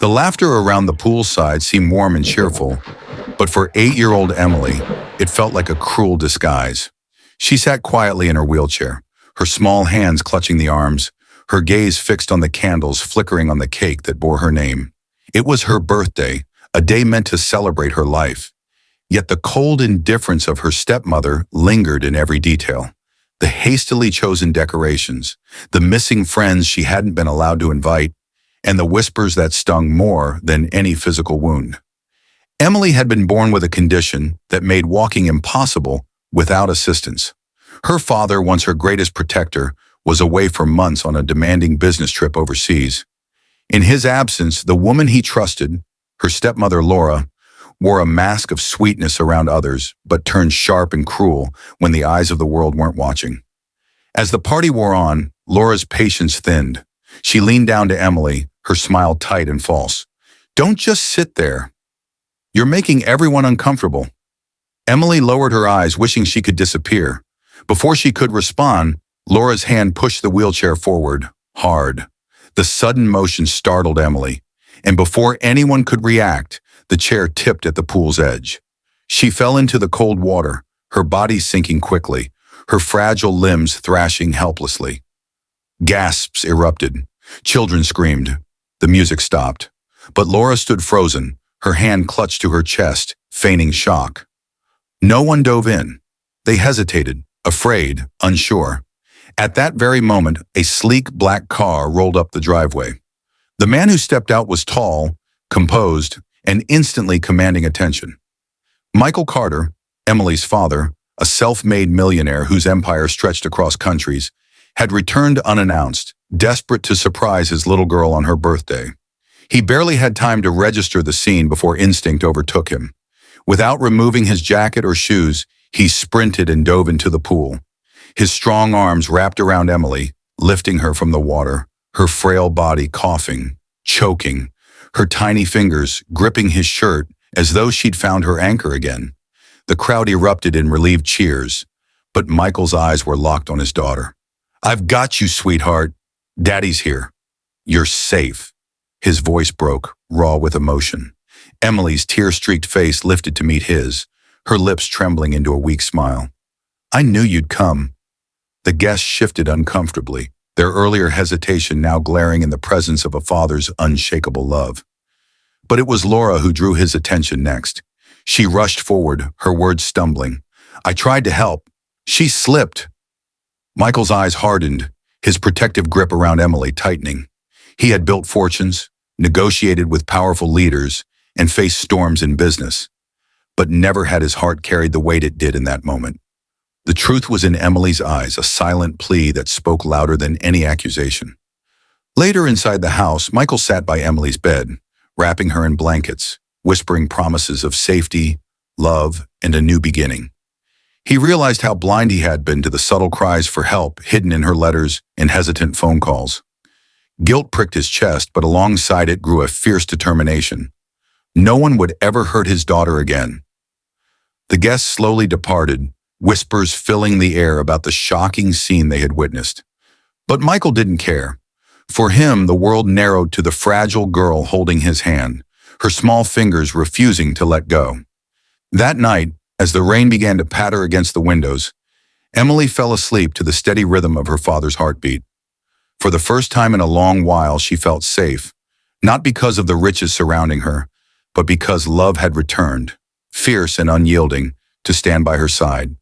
The laughter around the poolside seemed warm and cheerful, but for 8-year-old Emily, it felt like a cruel disguise. She sat quietly in her wheelchair, her small hands clutching the arms, her gaze fixed on the candles flickering on the cake that bore her name. It was her birthday, a day meant to celebrate her life. Yet the cold indifference of her stepmother lingered in every detail. The hastily chosen decorations, the missing friends she hadn't been allowed to invite, and the whispers that stung more than any physical wound. Emily had been born with a condition that made walking impossible without assistance. Her father, once her greatest protector, was away for months on a demanding business trip overseas. In his absence, the woman he trusted, her stepmother Laura, wore a mask of sweetness around others, but turned sharp and cruel when the eyes of the world weren't watching. As the party wore on, Laura's patience thinned. She leaned down to Emily, her smile tight and false. "Don't just sit there. You're making everyone uncomfortable." Emily lowered her eyes, wishing she could disappear. Before she could respond, Laura's hand pushed the wheelchair forward, hard. The sudden motion startled Emily, and before anyone could react, the chair tipped at the pool's edge. She fell into the cold water, her body sinking quickly, her fragile limbs thrashing helplessly. Gasps erupted. Children screamed. The music stopped. But Laura stood frozen, her hand clutched to her chest, feigning shock. No one dove in. They hesitated, afraid, unsure. At that very moment, a sleek black car rolled up the driveway. The man who stepped out was tall, composed, and instantly commanding attention. Michael Carter, Emily's father, a self-made millionaire whose empire stretched across countries, had returned unannounced, desperate to surprise his little girl on her birthday. He barely had time to register the scene before instinct overtook him. Without removing his jacket or shoes, he sprinted and dove into the pool. His strong arms wrapped around Emily, lifting her from the water, her frail body coughing, choking, her tiny fingers gripping his shirt as though she'd found her anchor again. The crowd erupted in relieved cheers, but Michael's eyes were locked on his daughter. "I've got you, sweetheart. Daddy's here. You're safe." His voice broke, raw with emotion. Emily's tear-streaked face lifted to meet his, her lips trembling into a weak smile. "I knew you'd come." The guests shifted uncomfortably, their earlier hesitation now glaring in the presence of a father's unshakable love. But it was Laura who drew his attention next. She rushed forward, her words stumbling. "I tried to help. She slipped." Michael's eyes hardened, his protective grip around Emily tightening. He had built fortunes, negotiated with powerful leaders, and faced storms in business, but never had his heart carried the weight it did in that moment. The truth was in Emily's eyes, a silent plea that spoke louder than any accusation. Later inside the house, Michael sat by Emily's bed, wrapping her in blankets, whispering promises of safety, love, and a new beginning. He realized how blind he had been to the subtle cries for help hidden in her letters and hesitant phone calls. Guilt pricked his chest, but alongside it grew a fierce determination. No one would ever hurt his daughter again. The guests slowly departed, whispers filling the air about the shocking scene they had witnessed. But Michael didn't care. For him, the world narrowed to the fragile girl holding his hand, her small fingers refusing to let go. That night, as the rain began to patter against the windows, Emily fell asleep to the steady rhythm of her father's heartbeat. For the first time in a long while, she felt safe, not because of the riches surrounding her, but because love had returned, fierce and unyielding, to stand by her side.